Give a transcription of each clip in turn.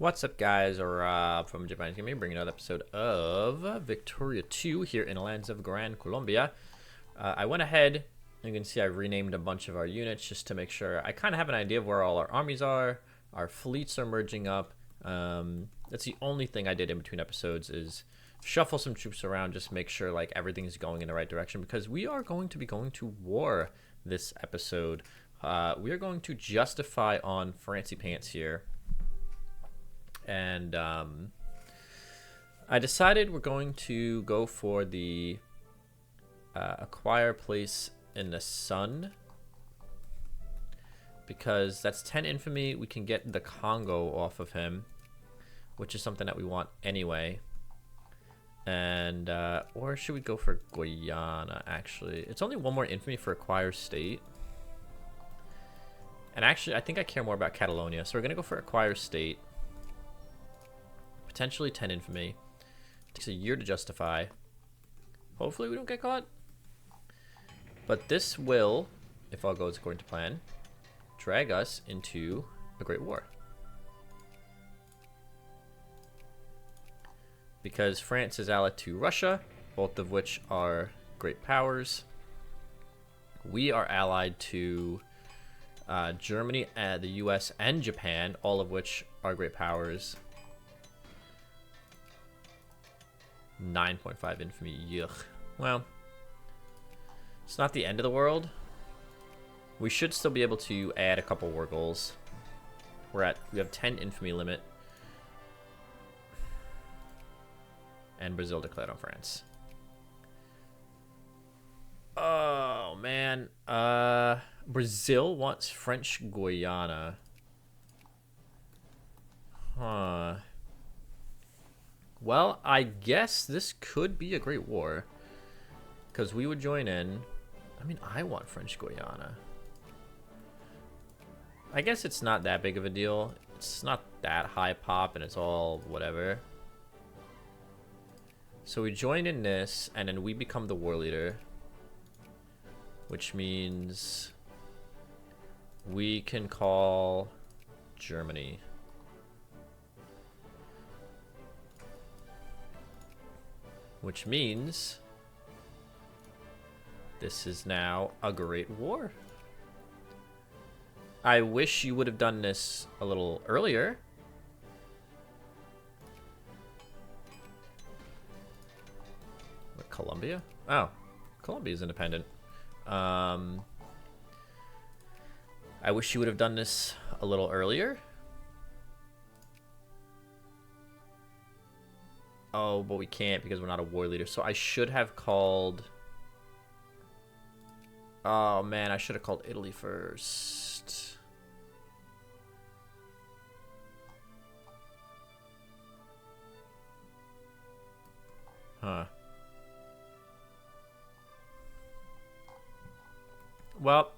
What's up, guys? Rob from Japan's Gaming, bringing another episode of Victoria 2 here in the lands of Gran Colombia. I went ahead, you can see I renamed a bunch of our units just to make sure I kind of have an idea of where all our armies are. Our fleets are merging up. That's the only thing I did in between episodes is shuffle some troops around, just make sure like everything's going in the right direction, because we are going to be going to war this episode. We are going to justify on Fancy Pants here. And I decided we're going to go for the acquire place in the sun, because that's 10 infamy. We can get the Congo off of him, which is something that we want anyway. And or should we go for Guyana? Actually, it's only one more infamy for acquire state. And actually, I think I care more about Catalonia, so we're gonna go for acquire state. Potentially 10 infamy. Takes a year to justify. Hopefully we don't get caught. But this will, if all goes according to plan, drag us into a great war. Because France is allied to Russia, both of which are great powers. We are allied to Germany, the US, and Japan, all of which are great powers. 9.5 infamy. Yuck. Well, it's not the end of the world. We should still be able to add a couple war goals. We have 10 infamy limit. And Brazil declared on France. Oh man. Brazil wants French Guiana. Huh. Well, I guess this could be a great war, because we would join in. I mean, I want French Guiana. I guess it's not that big of a deal. It's not that high pop, and it's all whatever. So we join in this, and then we become the war leader, which means we can call Germany. Which means this is now a great war. I wish you would have done this a little earlier. What, Colombia? Oh, Colombia is independent. I wish you would have done this a little earlier. Oh, but we can't because we're not a war leader. So I should have called... Oh, man, I should have called Italy first. Huh. Well,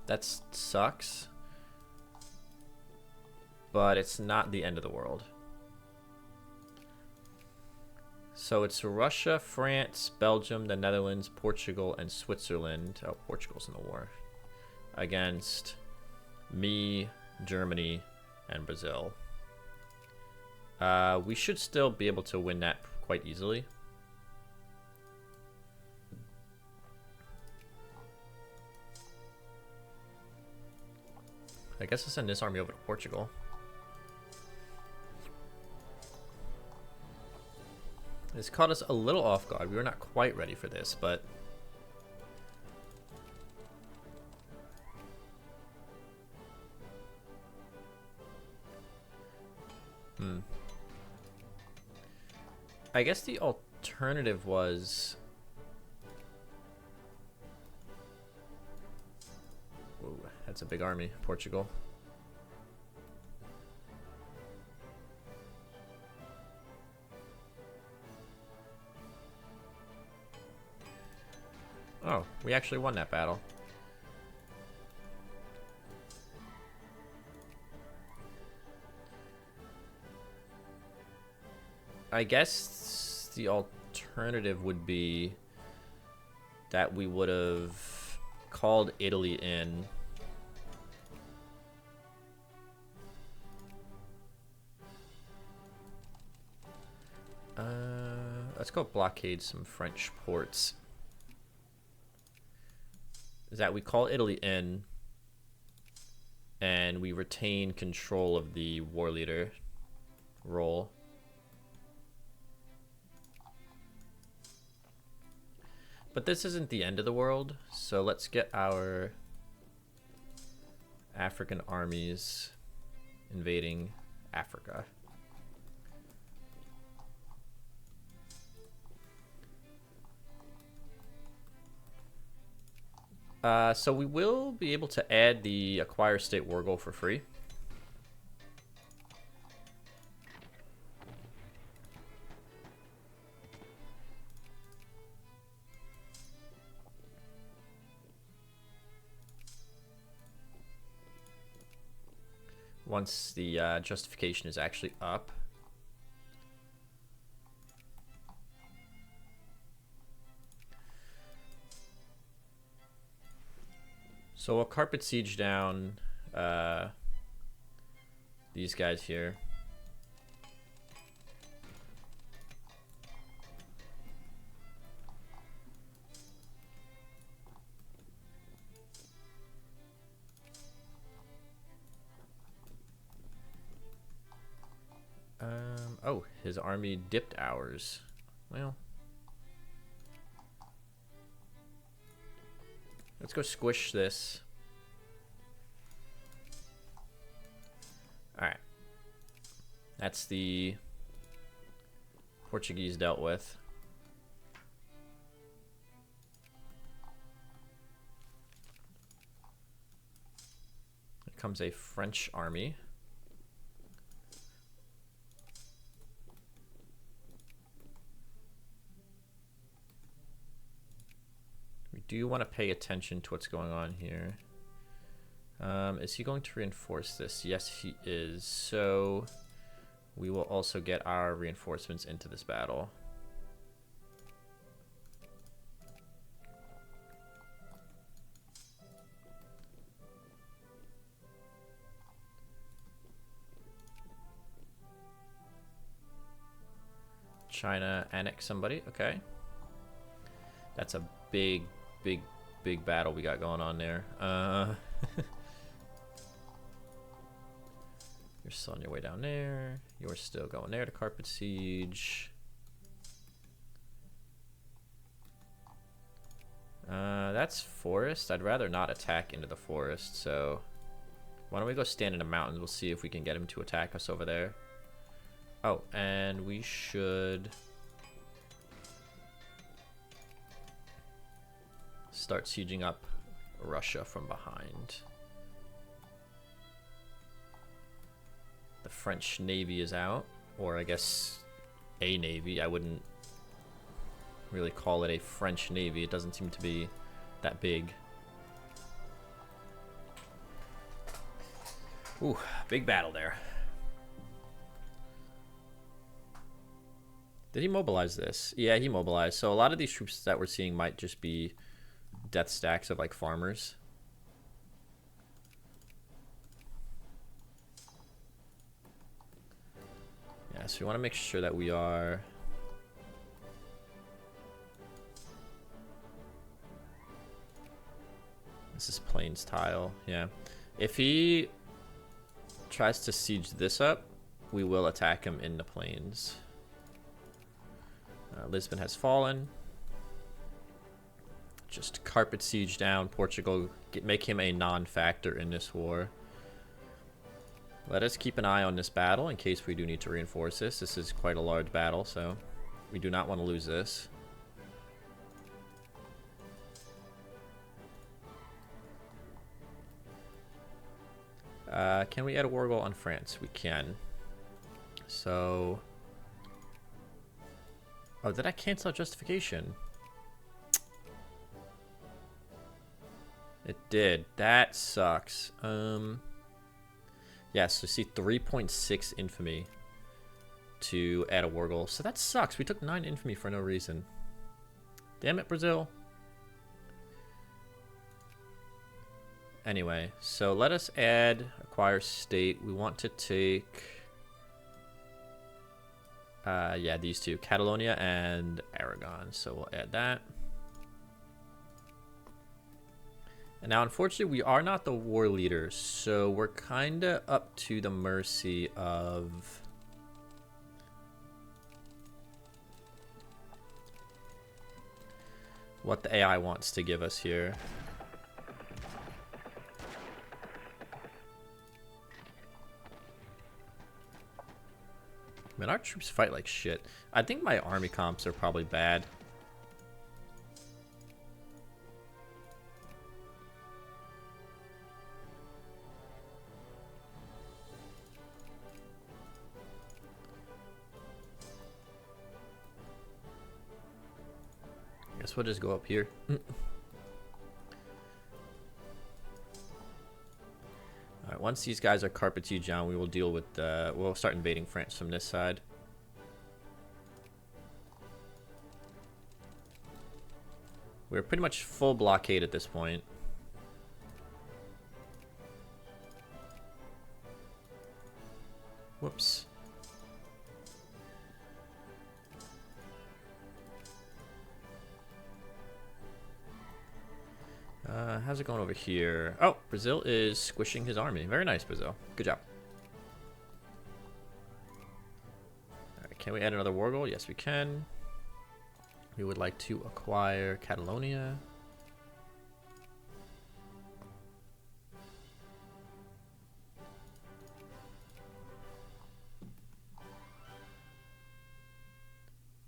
that sucks. But it's not the end of the world. So it's Russia, France, Belgium, the Netherlands, Portugal, and Switzerland. Oh, Portugal's in the war. Against me, Germany, and Brazil. We should still be able to win that quite easily. I guess I'll send this army over to Portugal. This caught us a little off guard. We were not quite ready for this, but... I guess the alternative was... Whoa, that's a big army, Portugal. Oh, we actually won that battle. I guess the alternative would be that we would have called Italy in. let's go blockade some French ports. Is that we call Italy in, and we retain control of the war leader role. But this isn't the end of the world, so let's get our African armies invading Africa. So we will be able to add the acquire state war goal for free. Once the justification is actually up. So we'll carpet siege down these guys here. Oh, his army dipped ours. Well, let's go squish this. All right. That's the Portuguese dealt with. Here comes a French army. Do you want to pay attention to what's going on here? Is he going to reinforce this? Yes, he is. So we will also get our reinforcements into this battle. China annex somebody. Okay. That's a big battle we got going on there. You're still on your way down there. You're still going there to carpet siege. That's forest. I'd rather not attack into the forest, so why don't we go stand in the mountains? We'll see if we can get him to attack us over there. Oh, and we should start sieging up Russia from behind. The French Navy is out, or I guess a navy. I wouldn't really call it a French Navy. It doesn't seem to be that big. Ooh, big battle there. Did he mobilize this? Yeah, he mobilized. So a lot of these troops that we're seeing might just be death stacks of like farmers. Yeah, so we want to make sure that we are this is plains tile. Yeah, if he tries to siege this up, we will attack him in the plains. Lisbon has fallen. Just carpet siege down Portugal, make him a non-factor in this war. Let us keep an eye on this battle in case we do need to reinforce this. This is quite a large battle, so we do not want to lose this. Can we add a war goal on France? We can. So, oh, did I cancel justification? It did. That sucks. Yeah, so see 3.6 infamy to add a war goal. So that sucks. We took 9 infamy for no reason. Damn it, Brazil. Anyway, so let us add acquire state. We want to take Yeah, these two, Catalonia and Aragon. So we'll add that. And now, unfortunately, we are not the war leader, so we're kind of up to the mercy of what the AI wants to give us here. Man, our troops fight like shit. I think my army comps are probably bad. Guess we'll just go up here. Alright, once these guys are carpet siege down, we will deal with we'll start invading France from this side. We're pretty much full blockade at this point. Whoops. How's it going over here? Oh, Brazil is squishing his army. Very nice, Brazil. Good job. Alright, can we add another war goal? Yes, we can. We would like to acquire Catalonia.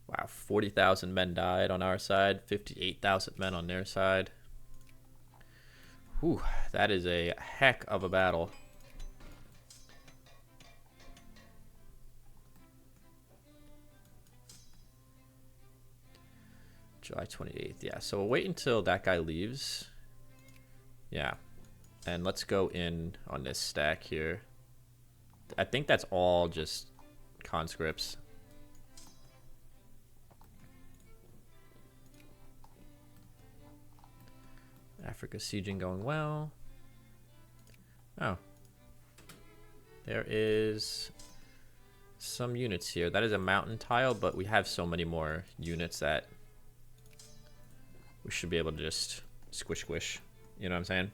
Wow, 40,000 men died on our side, 58,000 men on their side. Whew, that is a heck of a battle. July 28th, yeah. So we'll wait until that guy leaves. Yeah. And let's go in on this stack here. I think that's all just conscripts. Africa sieging going well. Oh. There is some units here. That is a mountain tile, but we have so many more units that we should be able to just squish squish. You know what I'm saying?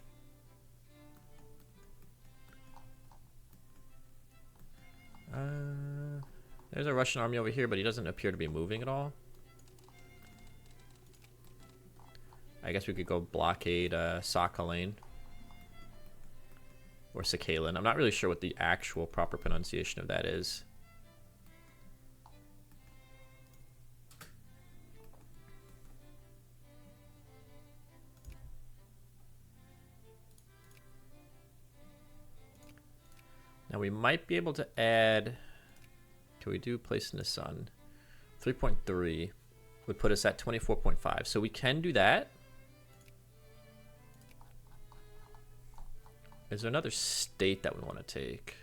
There's a Russian army over here, but he doesn't appear to be moving at all. I guess we could go blockade Sakhalin or Sakhalin. I'm not really sure what the actual proper pronunciation of that is. Now we might be able to add, can we do place in the sun? 3.3 would put us at 24.5. So we can do that. Is there another state that we want to take?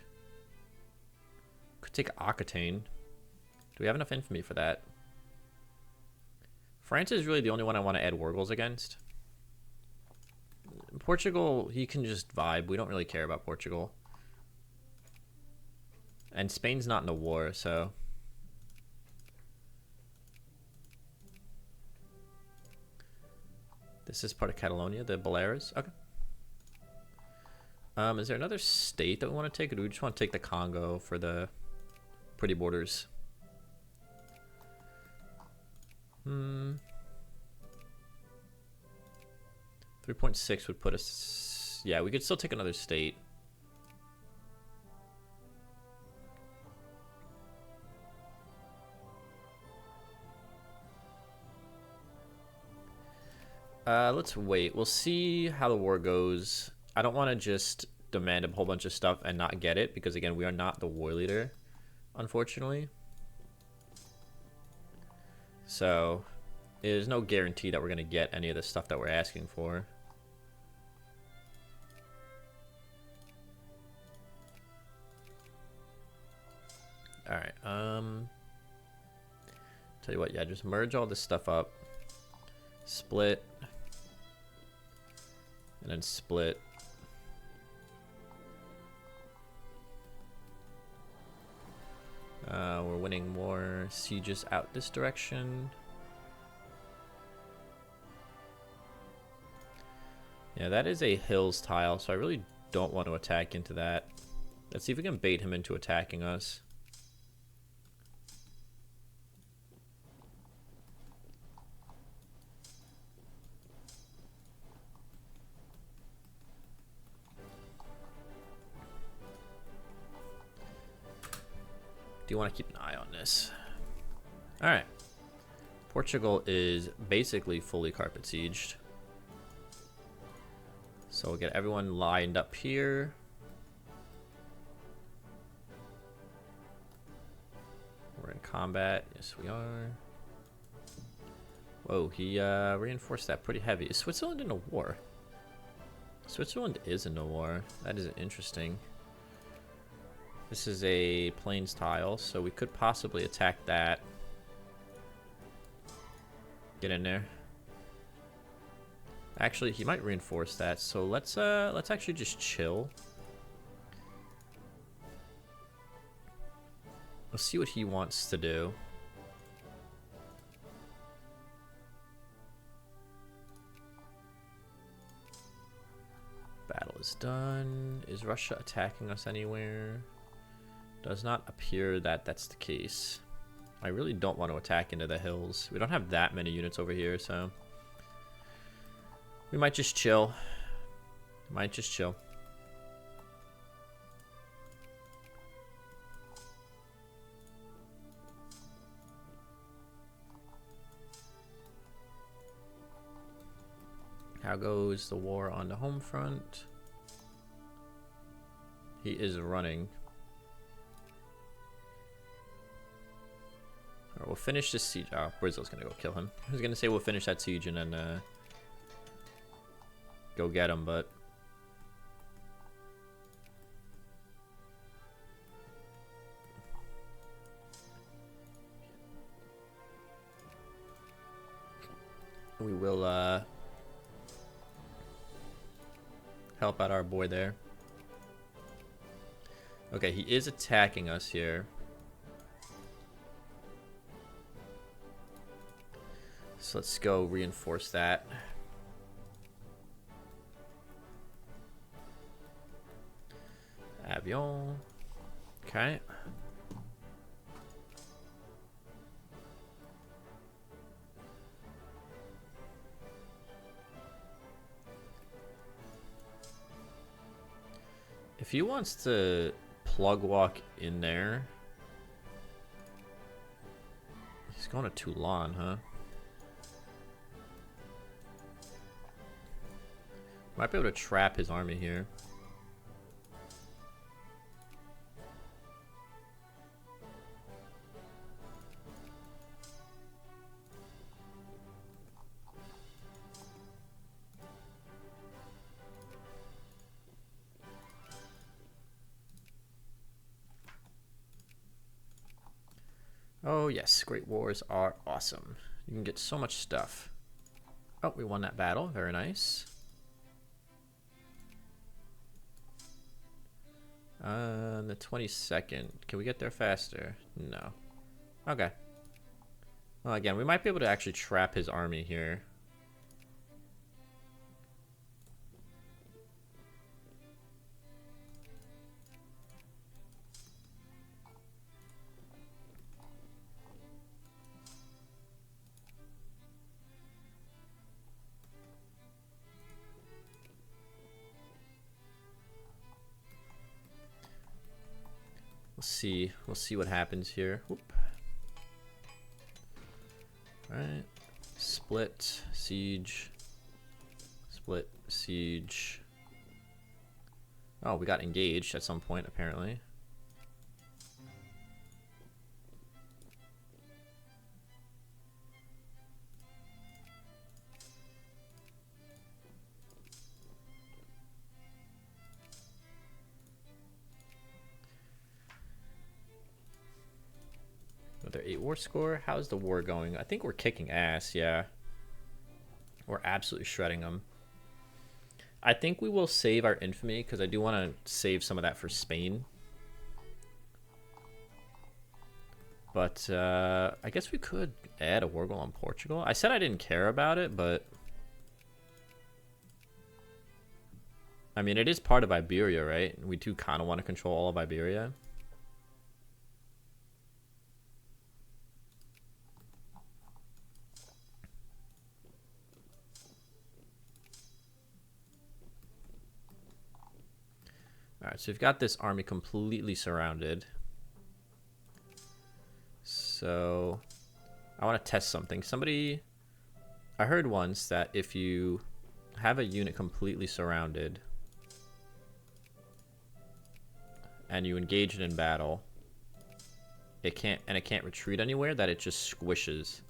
Could take Aquitaine. Do we have enough infamy for that? France is really the only one I want to add war goals against. Portugal, he can just vibe. We don't really care about Portugal. And Spain's not in the war, so... This is part of Catalonia, the Baleares. Okay. Is there another state that we want to take, or do we just want to take the Congo for the pretty borders? 3.6 would put us... Yeah, we could still take another state. Let's wait. We'll see how the war goes. I don't want to just demand a whole bunch of stuff and not get it, because again, we are not the war leader, unfortunately. So there's no guarantee that we're going to get any of the stuff that we're asking for. Alright, tell you what, yeah, just merge all this stuff up. Split. And then split. We're we're winning more sieges out this direction. Yeah, that is a hills tile, so I really don't want to attack into that. Let's see if we can bait him into attacking us. Do you want to keep an eye on this? All right. Portugal is basically fully carpet sieged. So we'll get everyone lined up here. We're in combat. Yes, we are. Whoa, he reinforced that pretty heavy. Is Switzerland in a war? Switzerland is in a war. That is interesting. This is a plains tile, so we could possibly attack that. Get in there. Actually, he might reinforce that, so let's actually just chill. Let's see what he wants to do. Battle is done. Is Russia attacking us anywhere? Does not appear that that's the case. I really don't want to attack into the hills. We don't have that many units over here, so we might just chill. Might just chill. How goes the war on the home front? He is running. Alright, we'll finish this siege. Oh, Brazil's gonna go kill him. I was gonna say we'll finish that siege and then go get him, but we will help out our boy there. Okay, he is attacking us here. So let's go reinforce that. Avion. Okay. If he wants to plug walk in there, he's going to Toulon, huh? Might be able to trap his army here. Oh yes, great wars are awesome. You can get so much stuff. Oh, we won that battle. Very nice. On the 22nd. Can we get there faster? No. Okay. Well, again, we might be able to actually trap his army here. We'll see what happens here. Whoop. All right. Split, siege. Split, siege. Oh, we got engaged at some point, apparently. Another 8 war score. How's the war going? I think we're kicking ass, yeah. We're absolutely shredding them. I think we will save our infamy because I do want to save some of that for Spain. But I guess we could add a war goal on Portugal. I said I didn't care about it, but I mean, it is part of Iberia, right? We do kind of want to control all of Iberia. All right, so we've got this army completely surrounded. So I want to test something. I heard once that if you have a unit completely surrounded and you engage it in battle, it can't retreat anywhere, that it just squishes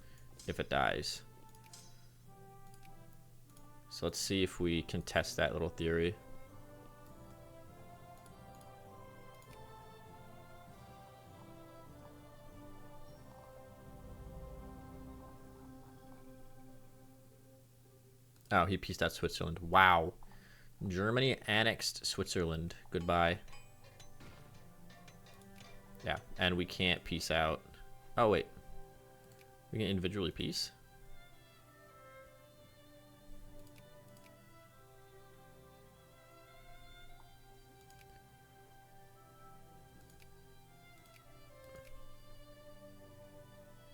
if it dies. So let's see if we can test that little theory. Oh, he pieced out Switzerland. Wow. Germany annexed Switzerland. Goodbye. Yeah, and we can't peace out. Oh, wait. We can individually peace?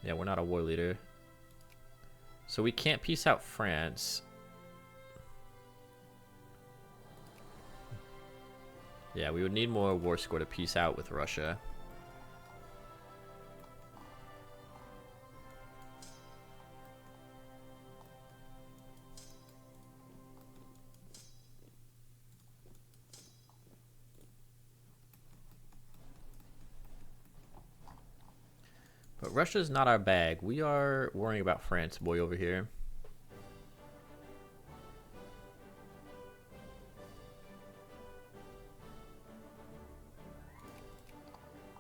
Yeah, we're not a war leader. So we can't peace out France. Yeah, we would need more war score to peace out with Russia. But Russia's not our bag. We are worrying about France, boy, over here.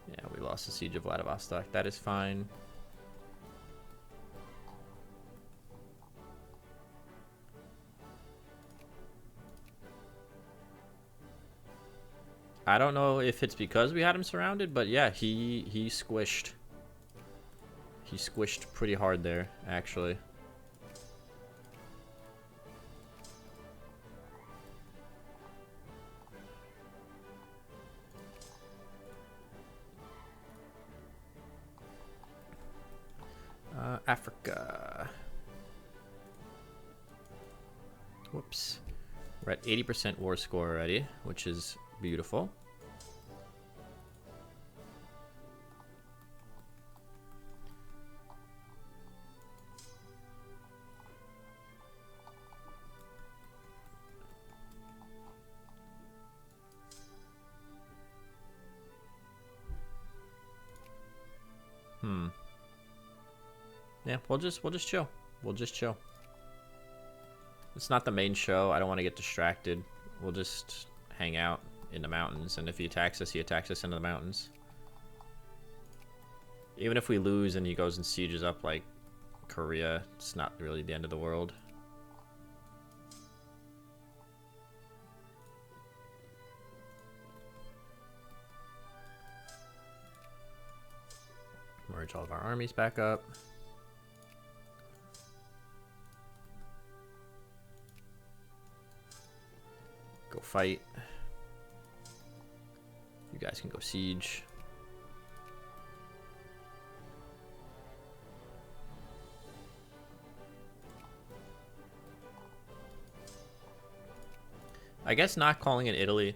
Yeah, we lost the siege of Vladivostok. That is fine. I don't know if it's because we had him surrounded, but yeah, he squished. He squished pretty hard there, actually. Africa. Whoops. We're at 80% war score already, which is beautiful. Yeah, we'll just chill. We'll just chill. It's not the main show. I don't want to get distracted. We'll just hang out in the mountains, and if he attacks us into the mountains. Even if we lose and he goes and sieges up like Korea, it's not really the end of the world. Merge all of our armies back up. Go fight. You guys can go siege. I guess not calling it Italy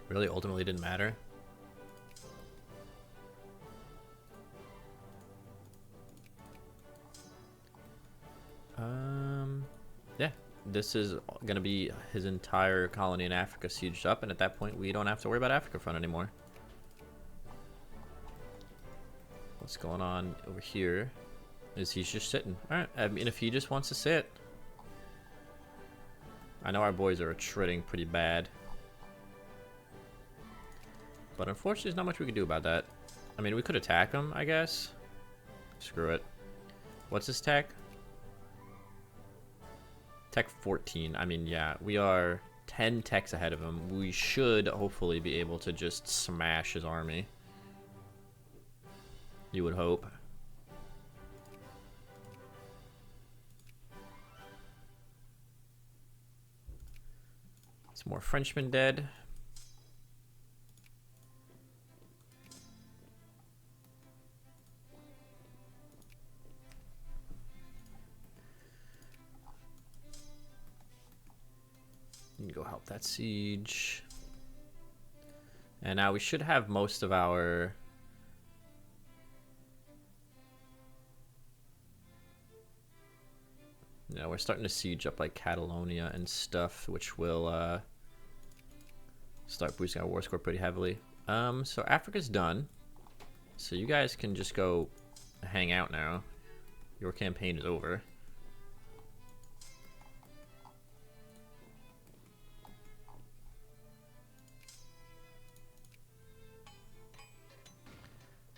really ultimately didn't matter. Yeah, this is gonna be his entire colony in Africa sieged up, and at that point we don't have to worry about Africa front anymore. What's going on over here is he's just sitting. Alright, I mean, if he just wants to sit. I know our boys are retreating pretty bad, but unfortunately there's not much we can do about that. I mean, we could attack him, I guess. Screw it. What's his tech? Tech 14. I mean, yeah, we are 10 techs ahead of him. We should hopefully be able to just smash his army. You would hope. Some more Frenchmen dead. You can go help that siege. And now we should have most of our... Yeah, we're starting to siege up like Catalonia and stuff, which will start boosting our war score pretty heavily. So Africa's done. So you guys can just go hang out now. Your campaign is over.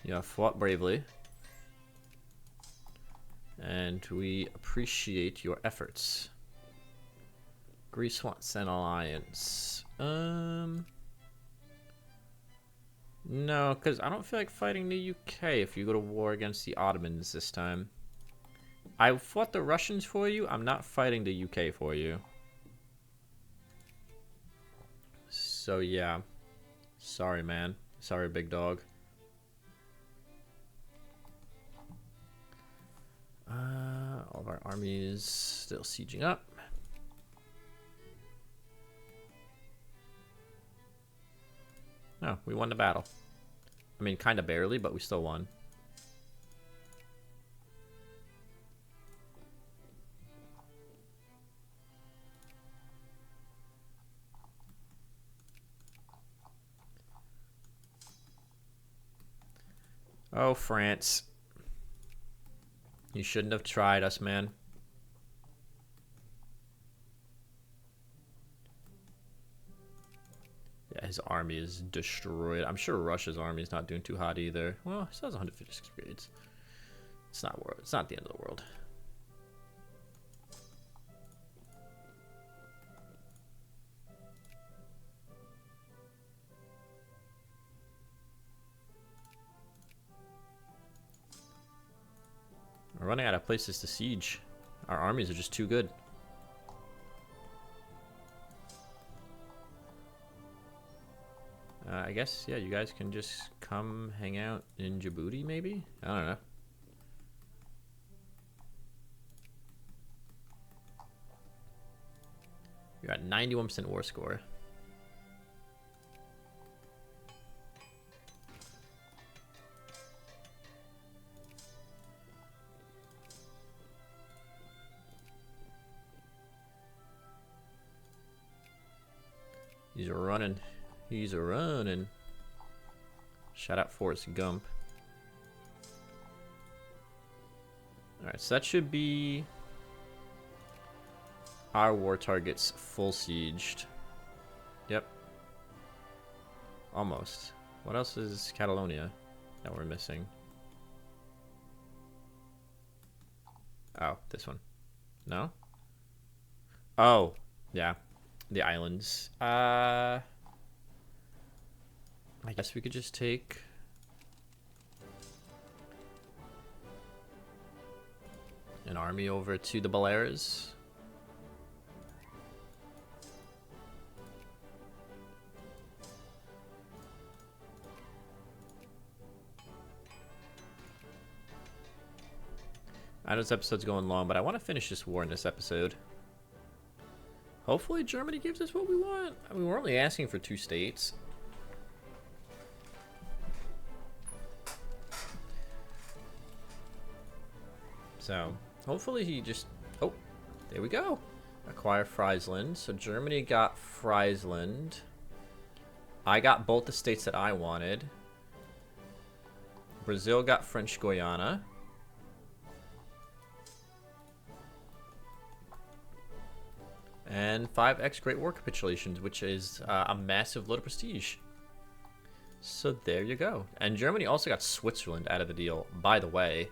You have fought bravely. And we appreciate your efforts. Greece wants an alliance. No, because I don't feel like fighting the UK if you go to war against the Ottomans this time. I fought the Russians for you. I'm not fighting the UK for you. So yeah. Sorry, man. Sorry, big dog. All of our armies still sieging up. No, we won the battle. I mean, kind of barely, but we still won. Oh, France. You shouldn't have tried us, man. Yeah, his army is destroyed. I'm sure Russia's army is not doing too hot either. Well, it still has 156 grades. It's not the end of the world. We're running out of places to siege. Our armies are just too good. I guess, yeah, you guys can just come hang out in Djibouti, maybe? I don't know. You're at 91% war score. He's running. He's running. Shout out Forrest Gump. Alright, so that should be our war targets full sieged. Yep. Almost. What else is Catalonia that we're missing? Oh, this one. No? Oh, yeah. The islands. I guess we could just take an army over to the Baleares. I know this episode's going long, but I want to finish this war in this episode. Hopefully Germany gives us what we want. I mean, we're only asking for 2 states. So, hopefully he just... Oh, there we go. Acquire Friesland. So Germany got Friesland. I got both the states that I wanted. Brazil got French Guiana. And 5x Great War capitulations, which is a massive load of prestige. So there you go. And Germany also got Switzerland out of the deal, by the way.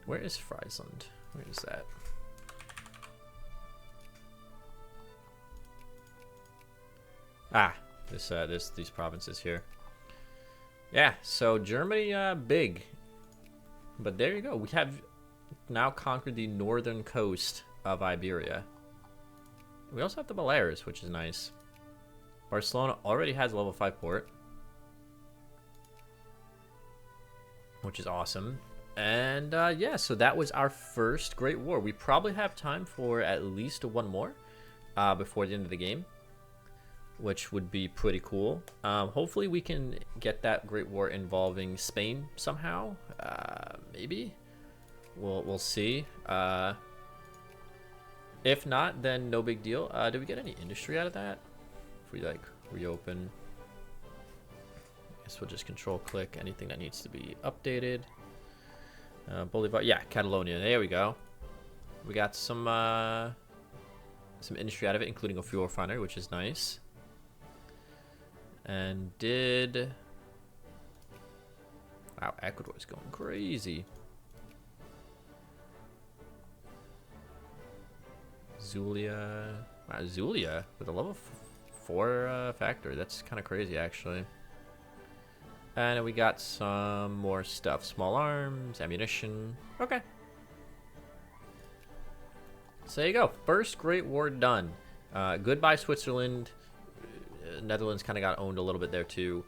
Where is Friesland? Where is that? Ah, These provinces here. Yeah, so Germany, big. But there you go. We have now conquered the northern coast of Iberia. We also have the Balears, which is nice. Barcelona already has a level 5 port, which is awesome. And yeah, so that was our first Great War. We probably have time for at least one more before the end of the game, which would be pretty cool. Hopefully we can get that Great War involving Spain somehow. Maybe we'll see. If not, then no big deal. Did we get any industry out of that? If we like reopen, I guess we'll just control click anything that needs to be updated. Bolivar, yeah, Catalonia. There we go. We got some industry out of it, including a fuel refinery, which is nice. And wow, Ecuador is going crazy. Zulia, wow, Zulia with a level 4 factory. That's kind of crazy, actually. And we got some more stuff. Small arms, ammunition. Okay. So there you go. First Great War done. Goodbye, Switzerland. Netherlands kind of got owned a little bit there, too.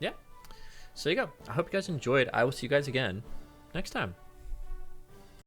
Yeah. So there you go. I hope you guys enjoyed. I will see you guys again next time.